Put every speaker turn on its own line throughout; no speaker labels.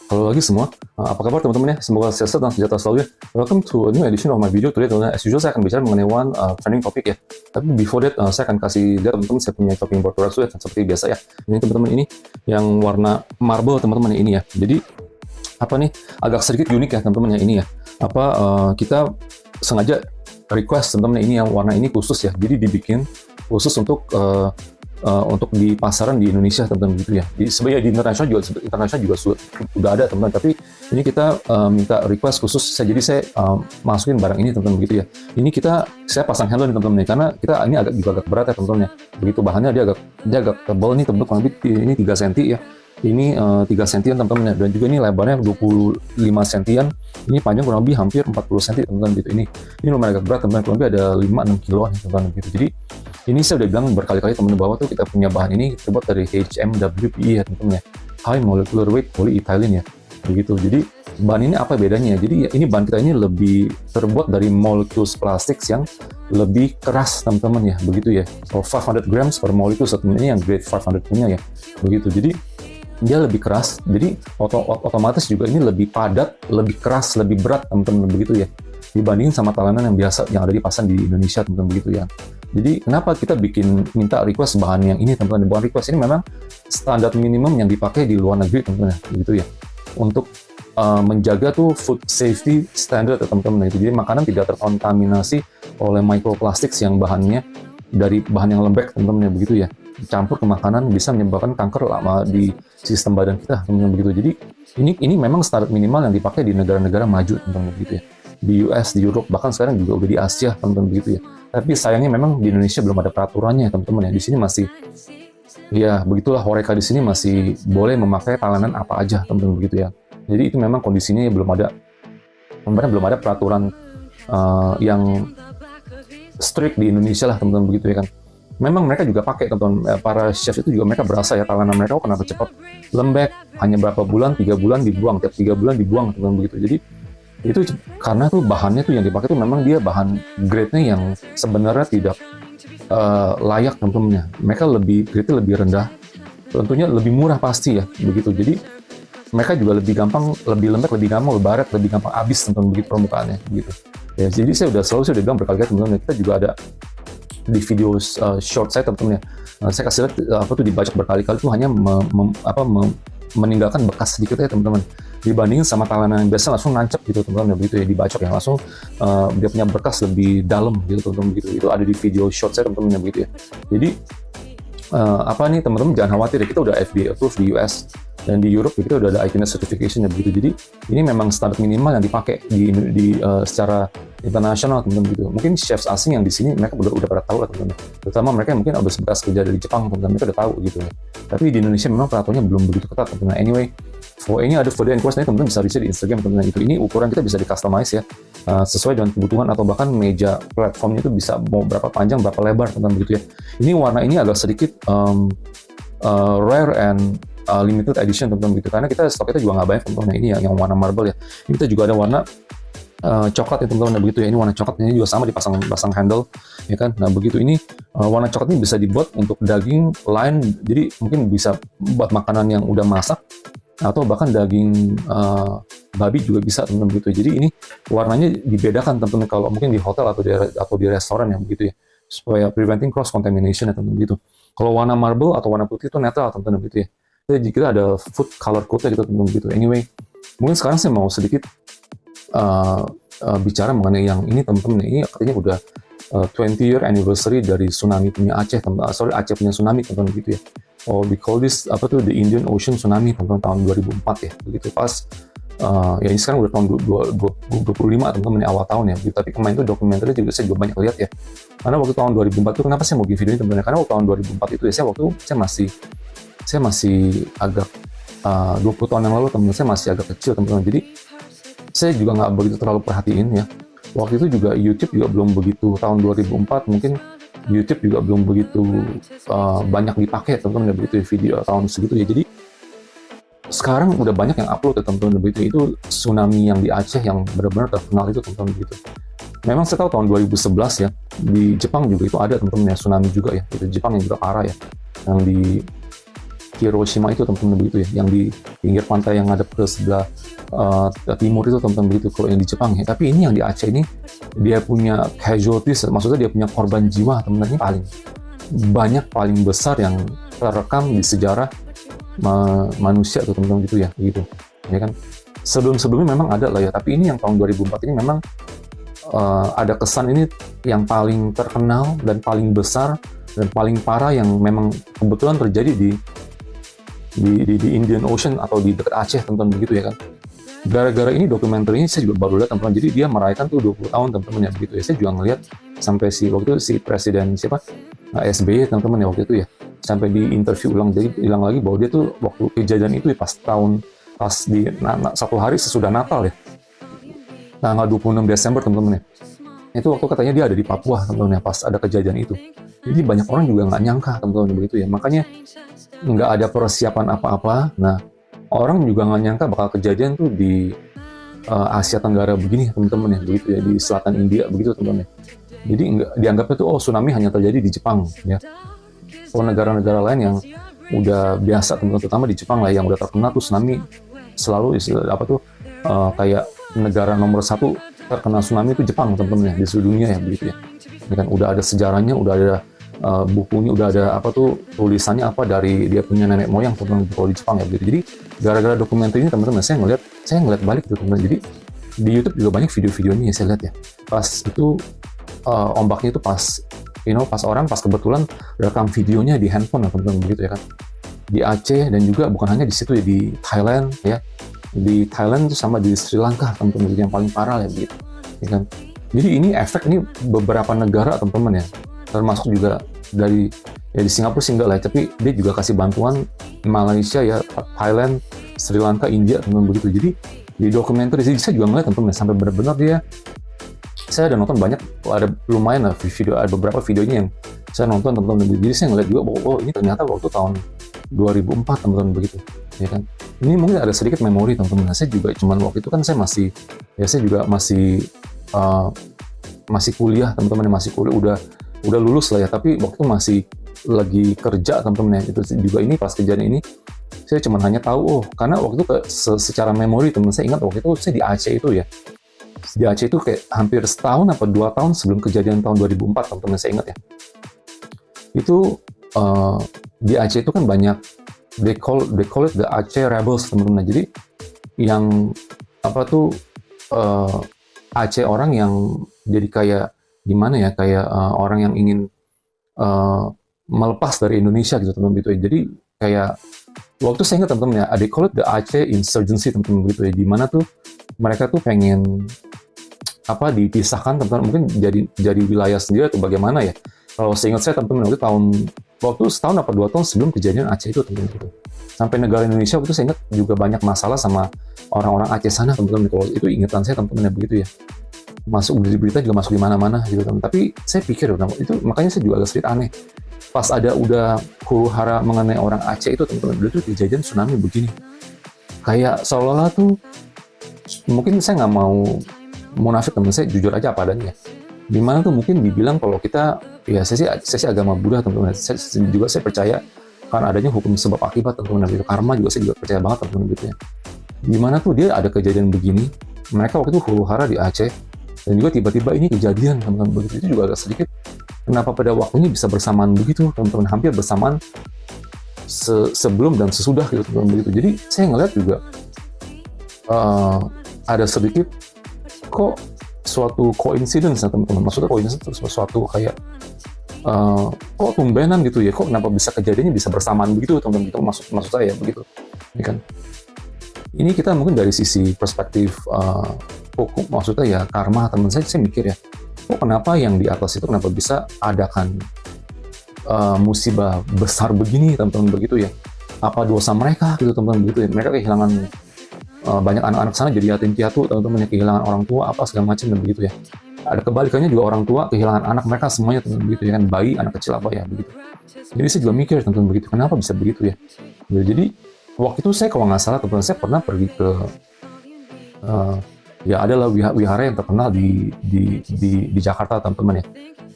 Halo lagi semua, apa kabar teman-teman ya? Semoga sehat dan sejahtera selalu ya. Welcome to a new edition of my video today teman-teman. As usual saya akan bicara mengenai one trending topic ya. Tapi before that saya akan kasih lihat teman-teman saya punya chopping board product ya, seperti biasa ya. Ini teman-teman ini yang warna marble teman-teman ini ya. Jadi apa nih agak sedikit unik ya teman-teman ya ini ya. Kita sengaja request teman-teman ini yang warna ini khusus ya. Jadi dibikin khusus untuk di pasaran di Indonesia teman-teman gitu ya. Sebenarnya di internasional juga sudah ada teman-teman, tapi ini kita minta request khusus. Jadi saya masukin barang ini teman-teman begitu ya. Ini saya pasang handle nih teman-teman karena ini agak berat ya teman-teman ya. Begitu bahannya dia agak tebal nih teman-teman, kurang lebih ini 3 cm ya. Ini 3 cm teman-teman ya. Dan juga ini lebarnya 25 cm. Ini panjang kurang lebih hampir 40 cm teman-teman gitu. Ini lumayan agak berat teman-teman, kurang lebih ada 5-6 kiloan teman-teman gitu. Jadi ini saya udah bilang berkali-kali teman-teman bahwa tuh kita punya bahan ini terbuat dari HMWPE ya teman-teman ya, High Molecular Weight Polyethylene ya, begitu. Jadi bahan ini apa bedanya? Jadi ini bahan kita ini lebih terbuat dari molecules plastik yang lebih keras teman-teman ya, begitu ya. So 500 grams per molecule ini yang grade 500 punya ya, begitu. Jadi dia lebih keras, jadi otomatis juga ini lebih padat, lebih keras, lebih berat teman-teman begitu ya, dibandingin sama talenan yang biasa yang ada di pasaran di Indonesia teman-teman begitu ya. Jadi kenapa kita minta request bahan yang ini teman-teman? Bahan request ini memang standar minimum yang dipakai di luar negeri teman-teman gitu ya, untuk menjaga tuh food safety standard teman-teman itu. Jadi makanan tidak terkontaminasi oleh microplastik yang bahannya dari bahan yang lembek teman-teman begitu ya, campur ke makanan bisa menyebabkan kanker lama di sistem badan kita teman-teman begitu. Jadi ini memang standar minimal yang dipakai di negara-negara maju teman-teman begitu ya, di US, di Europe, bahkan sekarang juga udah di Asia teman-teman begitu ya. Tapi sayangnya memang di Indonesia belum ada peraturannya teman-teman ya. Di sini masih ya begitulah, Horeca di sini masih boleh memakai talenan apa aja teman-teman begitu ya. Jadi itu memang kondisinya belum ada peraturan yang strict di Indonesia lah teman-teman begitu ya kan. Memang mereka juga pakai teman-teman, para chef itu juga mereka berasa ya talenan mereka kenapa cepat lembek, hanya berapa bulan, 3 bulan dibuang, tiap 3 bulan dibuang teman-teman begitu. Jadi itu karena tuh bahannya tuh yang dipakai tuh memang dia bahan grade-nya yang sebenarnya tidak layak teman-teman ya. Mereka grade-nya lebih rendah, tentunya lebih murah pasti ya begitu. Jadi mereka juga lebih gampang, lebih lembek, lebih gampang berbaret, lebih gampang habis teman-teman begitu permukaannya gitu ya. Jadi saya udah bilang berkali-kali teman-teman ya, kita juga ada di video short saya teman-teman ya, saya kasih lihat dibajak berkali-kali tuh hanya meninggalkan bekas sedikit ya teman-teman, dibandingin sama talenan yang biasa langsung nancep gitu teman-teman begitu ya, dibacok ya langsung dia punya bekas lebih dalam gitu teman-teman begitu. Itu ada di video short saya teman-teman begitu ya. Jadi teman-teman jangan khawatir ya, kita udah FDA approved di US dan di Europe kita udah ada ITNS certification ya begitu. Jadi ini memang standar minimal yang dipakai secara internasional teman-teman gitu. Mungkin chefs asing yang di sini mereka udah pada tahu lah teman-teman, terutama mereka yang mungkin udah sebelas kerja dari Jepang teman-teman, mereka udah tahu gitu ya. Tapi di Indonesia memang peraturannya belum begitu ketat teman-teman. Anyway, ini ada further inquiries teman-teman bisa research di Instagram teman-teman itu. Ini ukuran kita bisa di customize ya, sesuai dengan kebutuhan, atau bahkan meja platformnya itu bisa mau berapa panjang berapa lebar teman-teman begitu ya. Ini warna ini agak sedikit rare and limited edition teman-teman gitu, karena stok kita juga nggak banyak teman-teman. Ini yang warna marble ya. Ini kita juga ada warna coklat ya teman-teman begitu ya. Ini warna coklat ini juga sama dipasang handle ya kan. Nah begitu, ini warna coklat ini bisa dibuat untuk daging lain, jadi mungkin bisa buat makanan yang udah masak, atau bahkan daging babi juga bisa teman-teman begitu. Jadi ini warnanya dibedakan teman-teman kalau mungkin di hotel atau di restoran ya begitu ya, supaya preventing cross contamination ya teman-teman begitu. Kalau warna marble atau warna putih itu netral teman-teman begitu ya. Jadi kita ada food color code gitu teman-teman begitu. Anyway, mungkin sekarang saya mau sedikit bicara mengenai yang ini teman-teman. Ini artinya udah 20 year anniversary dari tsunami punya Aceh, Aceh punya tsunami teman-teman gitu ya. We call this the Indian Ocean Tsunami teman-teman, tahun 2004 ya begitu. Pas ya ini sekarang udah tahun 2025 teman-teman, awal tahun ya gitu. Tapi kemarin itu dokumenternya juga saya banyak lihat ya. Karena waktu tahun 2004 itu kenapa saya mau bikin video ini teman-teman? Karena waktu tahun 2004 itu ya saya masih agak 20 tahun yang lalu teman-teman, saya masih agak kecil teman-teman. Jadi saya juga nggak begitu terlalu perhatiin ya. Waktu itu juga YouTube juga belum begitu, tahun 2004 mungkin YouTube juga belum begitu banyak dipakai teman-teman begitu video tahun segitu ya. Jadi sekarang udah banyak yang upload ya teman-teman begitu. Itu tsunami yang di Aceh yang benar-benar terkenal itu teman-teman begitu. Memang saya tahu tahun 2011 ya di Jepang juga itu ada teman-teman ya, tsunami juga ya. Itu Jepang yang juga parah ya, yang di Hiroshima itu teman-teman begitu ya, yang di pinggir pantai yang ngadep ke sebelah timur itu teman-teman begitu, kalau yang di Jepang ya. Tapi ini yang di Aceh ini dia punya casualties, maksudnya dia punya korban jiwa teman-teman ini paling banyak, paling besar yang terekam di sejarah manusia tuh teman-teman gitu ya, gitu ya kan. Sebelum-sebelumnya memang ada lah ya, tapi ini yang tahun 2004 ini memang ada kesan ini yang paling terkenal dan paling besar dan paling parah yang memang kebetulan terjadi di Indian Ocean atau di dekat Aceh teman-teman begitu ya kan. Gara-gara ini dokumenter ini saya juga baru lihat teman-teman, jadi dia merayakan tuh 20 tahun teman-teman ya begitu ya. Saya juga ngelihat sampai waktu itu si presiden siapa SBY teman-teman ya waktu itu ya, sampai di interview ulang, jadi bilang lagi bahwa dia tuh waktu kejadian itu ya pas di satu hari sesudah Natal ya, tanggal 26 Desember teman-teman ya, itu waktu katanya dia ada di Papua teman-teman ya pas ada kejadian itu. Jadi banyak orang juga nggak nyangka teman-teman begitu ya, makanya nggak ada persiapan apa-apa. Nah, orang juga nggak nyangka bakal kejadian tuh di Asia Tenggara begini teman-teman ya begitu ya, di selatan India begitu teman-teman ya. Jadi nggak dianggapnya tuh tsunami hanya terjadi di Jepang ya. Kalau negara-negara lain yang udah biasa teman-teman, terutama di Jepang lah yang udah terkenal tuh tsunami selalu kayak negara nomor 1 terkena tsunami itu Jepang teman-teman ya, di seluruh dunia ya begitu ya. Ini kan udah ada sejarahnya, udah ada bukunya, udah ada tulisannya dari dia punya nenek moyang teman-teman kalau di Jepang ya begitu. Jadi gara-gara dokumenter ini teman-teman saya ngeliat balik gitu teman-teman. Jadi di YouTube juga banyak video-videonya ya saya lihat ya. Pas itu ombaknya itu pas pas kebetulan rekam videonya di handphone ya teman-teman begitu ya kan. Di Aceh dan juga bukan hanya di situ ya, di Thailand ya. Di Thailand itu sama di Sri Lanka teman-teman yang paling parah ya begitu. Ya kan. Jadi ini efek ini beberapa negara teman-teman ya. Termasuk juga di Singapura sih enggak lah, tapi dia juga kasih bantuan Malaysia ya, Thailand, Sri Lanka, India teman-teman begitu. Jadi di dokumenter saya juga ngeliat teman-teman sampai benar-benar saya ada nonton banyak, ada lumayan lah ada beberapa videonya yang saya nonton teman-teman. Jadi saya ngeliat juga bahwa ini ternyata waktu tahun 2004 teman-teman begitu ya kan. Ini mungkin ada sedikit memori teman-teman. Saya juga cuman waktu itu kan saya juga masih kuliah teman-teman, masih kuliah, udah lulus lah ya, tapi waktu itu masih lagi kerja teman-teman ya. Itu juga ini pas kejadian ini saya cuma hanya tahu karena waktu itu secara memori teman saya ingat waktu itu saya di Aceh itu ya. Di Aceh itu kayak hampir setahun apa 2 tahun sebelum kejadian tahun 2004 teman-teman saya ingat ya. Itu di Aceh itu kan banyak they call it the Aceh Rebels teman-teman. Jadi yang Aceh orang yang jadi kayak gimana ya, kayak orang yang ingin melepas dari Indonesia gitu teman-teman gitu ya. Jadi kayak waktu saya ingat teman-teman ya, they call it the Aceh Insurgency teman-teman gitu ya. Di mana tuh mereka tuh pengen dipisahkan teman-teman, mungkin jadi wilayah sendiri atau bagaimana ya. Kalau seingat saya teman-teman waktu setahun apa 2 tahun sebelum kejadian Aceh itu teman-teman gitu. Sampai negara Indonesia waktu saya ingat juga banyak masalah sama orang-orang Aceh sana teman-teman. Kalau itu ingatan saya teman-teman ya begitu ya. Masuk berita juga masuk di mana-mana gitu teman. Tapi saya pikir itu makanya saya juga agak sedikit aneh. Pas udah huru-hara mengenai orang Aceh itu teman-teman, itu kejadian tsunami begini. Kayak seolah-olah tuh mungkin saya nggak mau munafik teman, saya jujur aja apa adanya. Dimana tuh mungkin dibilang kalau kita ya saya sih agama Buddha teman-teman. Saya percaya kan adanya hukum sebab akibat teman-teman, itu karma juga saya juga percaya banget teman-teman gitu ya. Dimana tuh dia ada kejadian begini, mereka waktu itu huru-hara di Aceh dan juga tiba-tiba ini kejadian teman-teman begitu. Itu juga agak sedikit kenapa pada waktunya bisa bersamaan begitu teman-teman, hampir bersamaan sebelum dan sesudah gitu teman-teman begitu. Jadi saya ngeliat juga ada sedikit kok suatu coincidence ya teman-teman. Maksudnya coincidence itu sesuatu kayak kok tumbenan gitu ya, kok kenapa bisa kejadiannya bisa bersamaan begitu teman-teman, itu maksud saya begitu. Ini kan ini kita mungkin dari sisi perspektif hukum, maksudnya ya karma teman saya mikir ya, kok kenapa yang di atas itu kenapa bisa adakan musibah besar begini teman-teman begitu ya, apa dosa mereka gitu teman-teman begitu ya. Mereka kehilangan banyak anak-anak sana jadi yatim piatu teman-teman, yang kehilangan orang tua apa segala macam dan begitu ya. Ada kebalikannya juga, orang tua kehilangan anak mereka semuanya teman-teman begitu ya kan, bayi, anak kecil apa ya begitu. Jadi saya juga mikir teman-teman begitu, kenapa bisa begitu ya. Jadi waktu itu saya kalau nggak salah teman-teman saya pernah pergi ke ya adalah wihara yang terkenal di Jakarta teman-teman ya.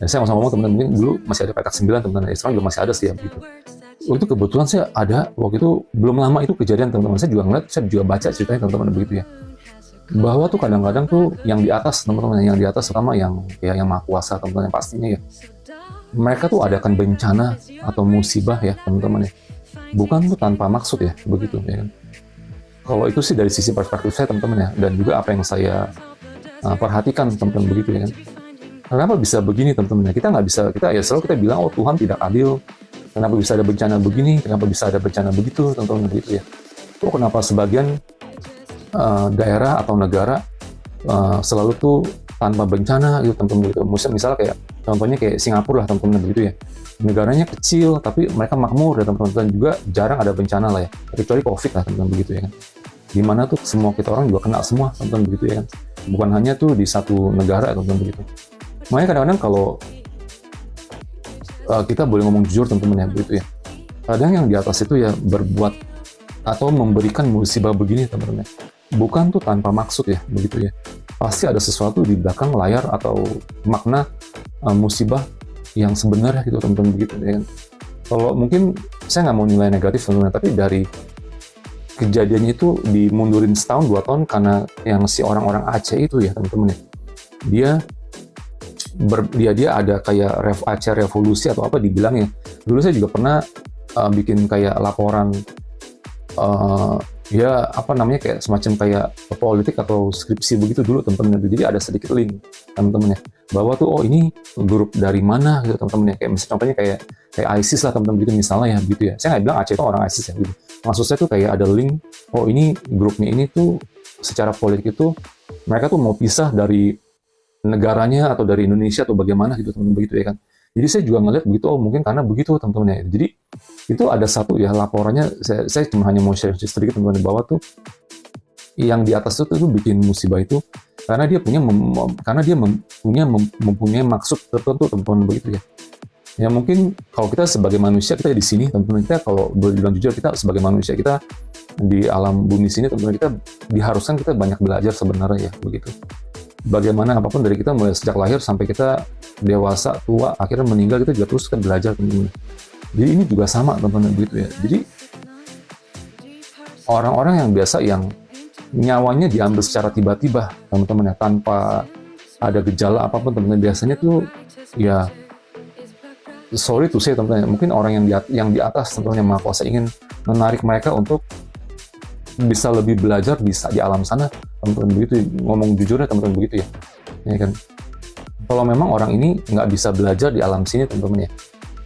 Dan saya nggak usah ngomong teman-teman, mungkin dulu masih ada petak 9 teman-teman, sekarang juga masih ada sih ya begitu. Waktu itu kebetulan saya ada, waktu itu belum lama itu kejadian teman-teman, saya juga ngeliat, saya juga baca ceritanya teman-teman begitu ya, bahwa tuh kadang-kadang tuh yang di atas teman-teman, yang di atas terutama yang ya yang maha kuasa teman-teman, yang pastinya ya, mereka tuh adakan bencana atau musibah ya teman-teman ya, bukan tuh tanpa maksud ya begitu ya kan. Kalau itu sih dari sisi perspektif saya teman-teman ya, dan juga apa yang saya perhatikan teman-teman begitu ya kan. Kenapa bisa begini teman-teman ya? Kita nggak bisa, kita ya selalu kita bilang oh Tuhan tidak adil, kenapa bisa ada bencana begini, kenapa bisa ada bencana begitu teman-teman begitu ya. Oh kenapa sebagian daerah atau negara selalu tuh tanpa bencana gitu teman-teman begitu. Misalnya kayak contohnya kayak Singapura lah teman-teman begitu ya. Negaranya kecil tapi mereka makmur ya teman-teman, dan juga jarang ada bencana lah ya, kecuali COVID lah teman-teman begitu ya kan. Dimana tuh semua kita orang juga kena semua teman-teman begitu ya kan. Bukan hanya tuh di satu negara teman-teman begitu. Makanya kadang-kadang kalau kita boleh ngomong jujur teman-teman ya begitu ya. Kadang yang di atas itu ya berbuat atau memberikan musibah begini teman-teman ya, bukan tuh tanpa maksud ya begitu ya. Pasti ada sesuatu di belakang layar atau makna musibah yang sebenarnya gitu teman-teman begitu ya kan. Kalau mungkin saya nggak mau nilai negatif teman-teman, tapi dari kejadiannya itu dimundurin setahun 2 tahun karena yang si orang-orang Aceh itu ya teman-teman ya, dia ada kayak Aceh revolusi atau apa dibilangnya. Dulu saya juga pernah bikin kayak laporan ya apa namanya kayak semacam kayak politik atau skripsi begitu dulu teman-teman. Jadi ada sedikit link teman-teman ya, bahwa tuh oh ini grup dari mana gitu teman-teman ya, kayak misalnya contohnya kayak ISIS lah teman-teman gitu misalnya ya gitu ya. Saya nggak bilang Aceh itu orang ISIS ya gitu. Maksud saya tuh kayak ada link, oh ini grupnya ini tuh secara politik itu mereka tuh mau pisah dari negaranya atau dari Indonesia atau bagaimana gitu teman-teman begitu ya kan. Jadi saya juga ngeliat begitu, oh mungkin karena begitu teman-teman ya. Jadi itu ada satu ya laporannya, saya cuma hanya mau share sedikit teman-teman, bahwa tuh yang di atas itu bikin musibah itu karena dia mempunyai maksud tertentu teman-teman begitu ya. Ya mungkin kalau kita sebagai manusia, kita di sini teman-teman, kita kalau boleh bilang jujur, kita sebagai manusia, kita di alam bumi sini teman-teman, kita diharuskan kita banyak belajar sebenarnya ya begitu. Bagaimana apapun dari kita mulai sejak lahir sampai kita dewasa, tua, akhirnya meninggal, kita juga terus kan belajar teman-teman. Jadi ini juga sama teman-teman begitu ya. Jadi orang-orang yang biasa yang nyawanya diambil secara tiba-tiba teman-teman ya, tanpa ada gejala apapun teman-teman, biasanya tuh ya sorry to say teman-teman, mungkin orang yang di atas teman-teman yang maha kuasa ingin menarik mereka untuk bisa lebih belajar bisa di alam sana teman-teman begitu. Ngomong jujurnya teman-teman begitu ya kan. Kalau memang orang ini nggak bisa belajar di alam sini teman-teman ya,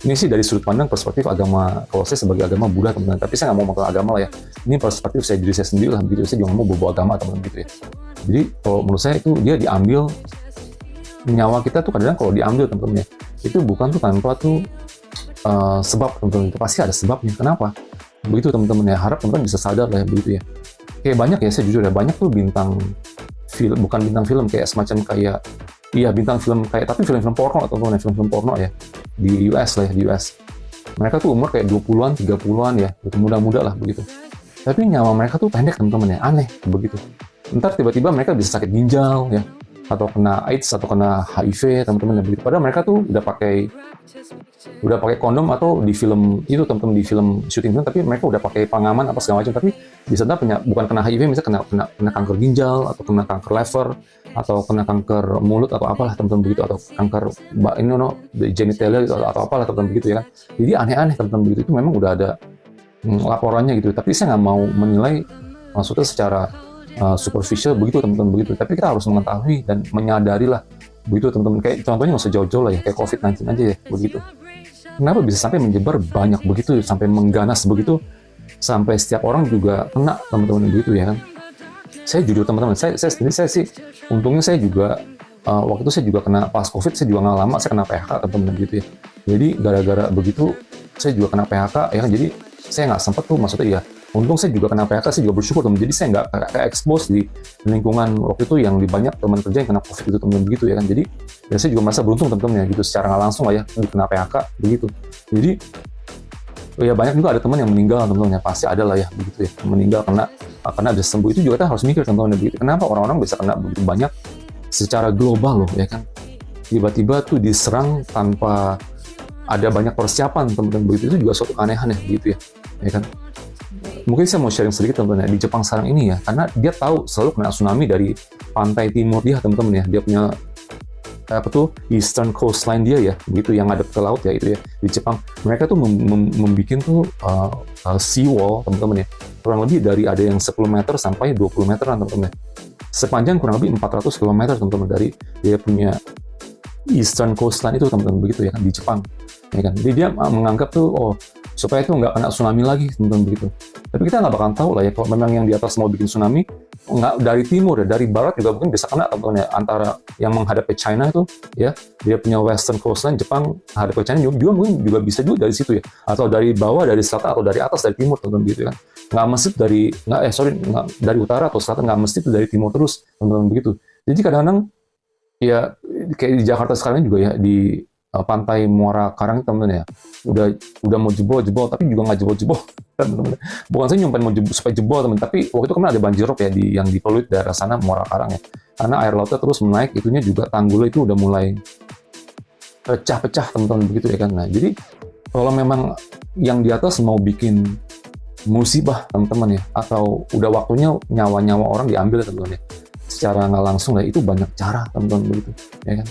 ini sih dari sudut pandang perspektif agama, kalau saya sebagai agama Buddha teman-teman, tapi saya nggak mau makan agama lah ya, ini perspektif diri saya sendiri lah begitu. Saya juga nggak mau bawa agama teman-teman gitu ya. Jadi kalau menurut saya itu dia diambil nyawa kita tuh, kadang-kadang kalau diambil teman-teman ya, itu bukan tuh tanpa tuh sebab teman-teman, itu pasti ada sebabnya. Kenapa begitu teman-teman ya? Harap teman-teman bisa sadar lah ya begitu ya. Kayak banyak ya, saya jujur ya, banyak tuh bintang film, bukan bintang film, kayak semacam kayak iya bintang film kayak, tapi film-film porno atau film-film porno ya di US lah ya, di US. Mereka tuh umur kayak 20-an, 30-an ya, gitu, muda-muda lah begitu. Tapi nyawa mereka tuh pendek teman-teman ya, aneh begitu. Ntar tiba-tiba mereka bisa sakit ginjal ya, atau kena AIDS atau kena HIV teman-teman ya begitu. Padahal mereka tuh udah pakai kondom, atau di film itu teman-teman, di film syuting film, tapi mereka udah pakai pengaman apa segala macam, tapi bisa bukan kena HIV, misalnya kena kanker ginjal atau kena kanker liver atau kena kanker mulut atau apalah teman-teman begitu, atau kanker genitalia gitu, atau apalah teman-teman begitu ya kan. Jadi aneh-aneh teman-teman begitu, itu memang udah ada laporannya gitu. Tapi saya nggak mau menilai maksudnya secara superficial begitu teman-teman begitu. Tapi kita harus mengetahui dan menyadari lah begitu teman-teman. Kayak contohnya nggak usah jauh-jauh lah ya, kayak COVID-19 aja ya begitu. Kenapa bisa sampai menyebar banyak begitu, sampai mengganas begitu, sampai setiap orang juga kena teman-teman begitu ya kan. Saya jujur teman-teman, saya sih untungnya saya juga waktu itu saya juga kena pas COVID, saya juga nggak lama saya kena PHK teman-teman gitu ya. Jadi gara-gara begitu saya juga kena PHK ya kan. Jadi saya nggak sempat tuh, maksudnya ya untung saya juga kena PHK, saya juga bersyukur teman. Jadi saya nggak expose di lingkungan waktu itu yang di banyak teman kerja yang kena COVID gitu teman begitu ya kan. Jadi ya saya juga merasa beruntung teman-teman ya gitu, secara nggak langsung lah ya kena PHK begitu. Jadi ya banyak juga ada teman yang meninggal teman-teman ya, pasti ada lah ya begitu ya, meninggal karena bisa sembuh. Itu juga kita harus mikir teman-teman ya, begitu. Kenapa orang-orang bisa kena begitu banyak secara global loh ya kan, tiba-tiba tuh diserang tanpa ada banyak persiapan teman-teman begitu, itu juga suatu keanehan ya begitu ya kan. Mungkin saya mau sharing sedikit teman-teman ya, di Jepang sekarang ini ya, karena dia tahu selalu kena tsunami dari pantai timur dia teman-teman ya, dia punya apa tuh eastern coastline dia ya, begitu yang ada ke laut ya itu ya di Jepang. Mereka tuh membuat tuh seawall teman-teman ya, kurang lebih dari ada yang 10 meter sampai 20 meteran teman-teman ya. Sepanjang kurang lebih 400 km teman-teman dari dia punya eastern coastline itu teman-teman begitu ya kan di Jepang ya kan. Jadi dia menganggap tuh supaya itu nggak kena tsunami lagi teman-teman begitu. Tapi kita nggak bakalan tahu lah ya kalau memang yang di atas mau bikin tsunami, nggak dari timur ya, dari barat juga mungkin bisa kena teman-teman ya. Antara yang menghadap ke China itu ya, dia punya western coastline Jepang menghadap ke China juga mungkin juga bisa juga dari situ ya, atau dari bawah, dari selatan, atau dari atas, dari timur teman-teman begitu kan. Nggak mesti nggak dari utara atau selatan, nggak mesti itu dari timur terus teman-teman begitu. Jadi kadang-kadang ya kayak di Jakarta sekarang juga ya, di pantai Muara Karang teman-teman ya, udah mau jebol tapi juga nggak jebol teman-teman. Bukan saya nyumpain mau supaya jebol teman, tapi waktu itu kan ada banjir rob ya yang di Pluit daerah sana Muara Karang ya, karena air lautnya terus menaik, itunya juga tanggulnya itu udah mulai pecah-pecah teman-teman begitu ya kan. Nah jadi kalau memang yang di atas mau bikin musibah teman-teman ya, atau udah waktunya nyawa-nyawa orang diambil teman-teman ya, secara nggak langsung lah, itu banyak cara teman-teman begitu ya kan.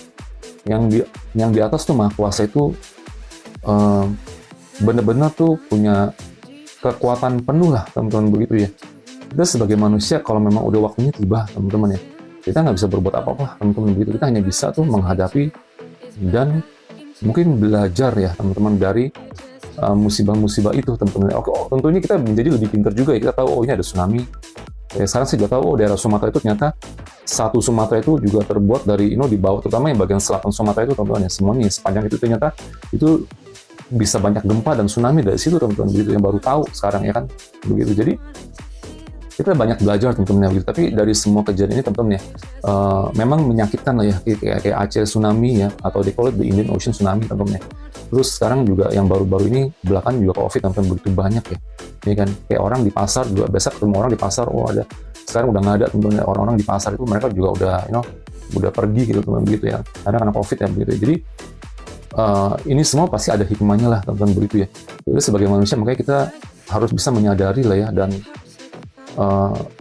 Yang di atas tuh Maha Kuasa itu benar-benar tuh punya kekuatan penuh lah teman-teman begitu ya. Kita sebagai manusia kalau memang udah waktunya tiba teman-teman ya, kita nggak bisa berbuat apa-apa teman-teman begitu. Kita hanya bisa tuh menghadapi dan mungkin belajar ya teman-teman dari musibah-musibah itu teman-teman. Oke, tentunya kita menjadi lebih pintar juga ya. Kita tahu ini ada tsunami. Sekarang saya juga tahu daerah Sumatera itu ternyata satu Sumatera itu juga terbuat dari di bawah, terutama yang bagian selatan Sumatera itu teman-teman ya, semuanya sepanjang itu ternyata itu bisa banyak gempa dan tsunami dari situ teman-teman begitu, yang baru tahu sekarang ya kan begitu. Jadi kita banyak belajar teman-teman ya begitu. Tapi dari semua kejadian ini teman-teman ya, memang menyakitkan lah ya, kayak Aceh tsunami ya, atau they call it the Indian Ocean tsunami teman-teman ya. Terus sekarang juga yang baru-baru ini belakangan juga COVID teman-teman begitu banyak ya kan. Kayak orang di pasar juga, biasa ketemu orang di pasar, ada, sekarang udah nggak ada teman-teman. Orang-orang di pasar itu mereka juga udah pergi gitu teman-teman begitu ya, karena COVID ya begitu. Jadi ini semua pasti ada hikmahnya lah teman-teman begitu ya. Jadi sebagai manusia makanya kita harus bisa menyadari lah ya, dan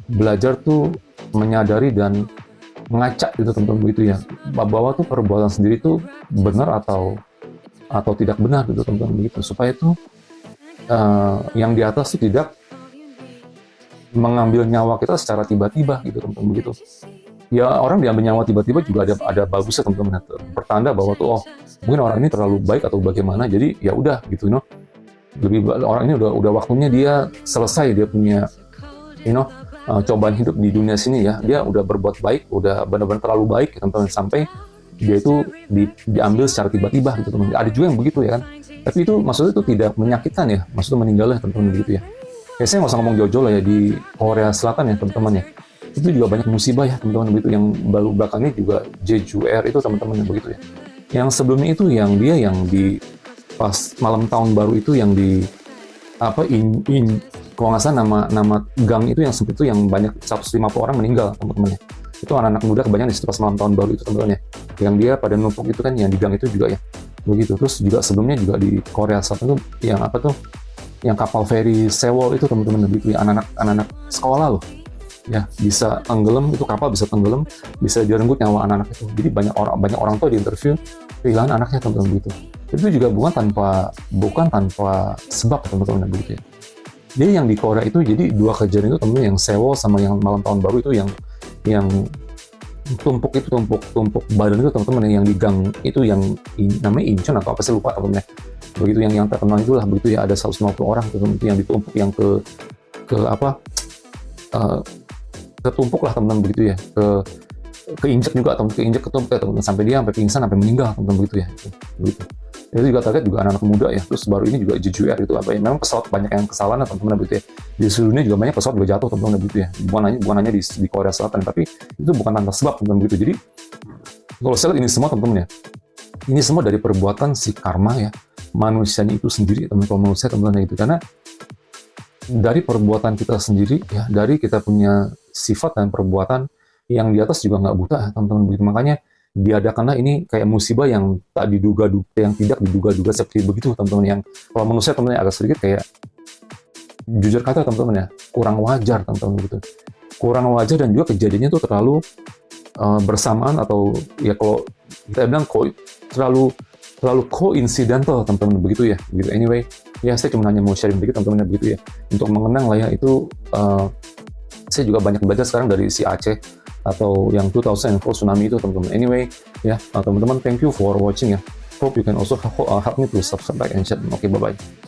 belajar tuh menyadari dan mengacak gitu teman-teman begitu ya, bahwa tuh perbuatan sendiri tuh benar atau tidak benar gitu teman-teman begitu, supaya itu yang di atas tuh tidak mengambil nyawa kita secara tiba-tiba gitu teman-teman begitu. Ya orang diambil nyawa tiba-tiba juga ada bagusnya teman-teman, pertanda bahwa tuh mungkin orang ini terlalu baik atau bagaimana, jadi ya udah gitu lebih orang ini udah waktunya dia selesai, dia punya cobaan hidup di dunia sini ya, dia udah berbuat baik, udah benar-benar terlalu baik teman-teman, sampai dia itu diambil secara tiba-tiba gitu teman-teman. Ada juga yang begitu ya kan, tapi itu maksudnya itu tidak menyakitkan ya, maksudnya meninggal ya teman-teman begitu ya. Kayak saya nggak usah ngomong jauh-jauh lah ya, di Korea Selatan ya teman-teman ya, itu juga banyak musibah ya teman-teman begitu, yang baru belakang ini juga Jeju Air itu teman-teman yang begitu ya. Yang sebelumnya itu yang di pas malam tahun baru itu yang di kalau nggak salah nama gang itu yang sempit itu, yang banyak 150 orang meninggal teman-teman ya. Itu anak-anak muda kebanyakan di situ pas malam tahun baru itu teman-teman ya, yang dia pada numpuk itu kan, yang di gang itu juga ya begitu. Terus juga sebelumnya juga di Korea Selatan itu yang yang kapal feri Sewol itu teman-teman begitu ya, anak-anak sekolah loh ya bisa tenggelam, itu kapal bisa tenggelam, bisa direnggut nyawa anak-anak itu. Jadi banyak orang tua di interview kehilangan anaknya teman-teman begitu. Itu juga bukan tanpa sebab teman-teman begitu ya. Jadi yang di Korea itu, jadi dua kejadian itu teman-teman, yang Sewol sama yang malam tahun baru itu, yang tumpuk badan itu teman-teman, yang di gang itu, yang namanya Incheon atau apa sih lupa teman-teman ya. Begitu yang terkenal itulah begitu ya, ada 150 orang teman-teman yang ditumpuk, yang ketumpuk lah teman-teman begitu ya, keinjek juga teman-teman, keinjek ketumpuk ya teman-teman, sampai dia pingsan, sampai meninggal teman-teman begitu ya. Begitu. Itu juga target juga anak-anak muda ya. Terus baru ini juga Jeju Air itu memang pesawat banyak yang kesalahan teman-teman begitu ya. Di seluruh dunia juga banyak pesawat juga jatuh teman-teman begitu ya. Bukan hanya di Korea Selatan, tapi itu bukan tanpa sebab teman-teman begitu. Jadi kalau saya lihat ini semua teman-teman ya, ini semua dari perbuatan si karma ya, manusianya itu sendiri teman-teman, manusia teman-teman gitu. Karena dari perbuatan kita sendiri ya, dari kita punya sifat dan perbuatan, yang di atas juga nggak buta teman-teman begitu. Makanya diadakanlah ini kayak musibah yang tak diduga-duga, yang tidak diduga-duga seperti begitu teman-teman, yang kalau menurut saya teman-teman agak sedikit kayak, jujur kata teman-teman ya, kurang wajar teman-teman gitu. Kurang wajar dan juga kejadiannya tuh terlalu bersamaan, atau ya kalau kita bilang terlalu coincidental teman-teman begitu ya. Gitu. Anyway, ya saya cuma hanya mau sharing dikit teman-teman begitu ya. Untuk mengenang lah ya itu, saya juga banyak belajar sekarang dari si Aceh atau yang 2004 tsunami itu teman-teman. Anyway, ya teman-teman, thank you for watching ya. Hope you can also help me to subscribe, like, and share. Oke, bye-bye.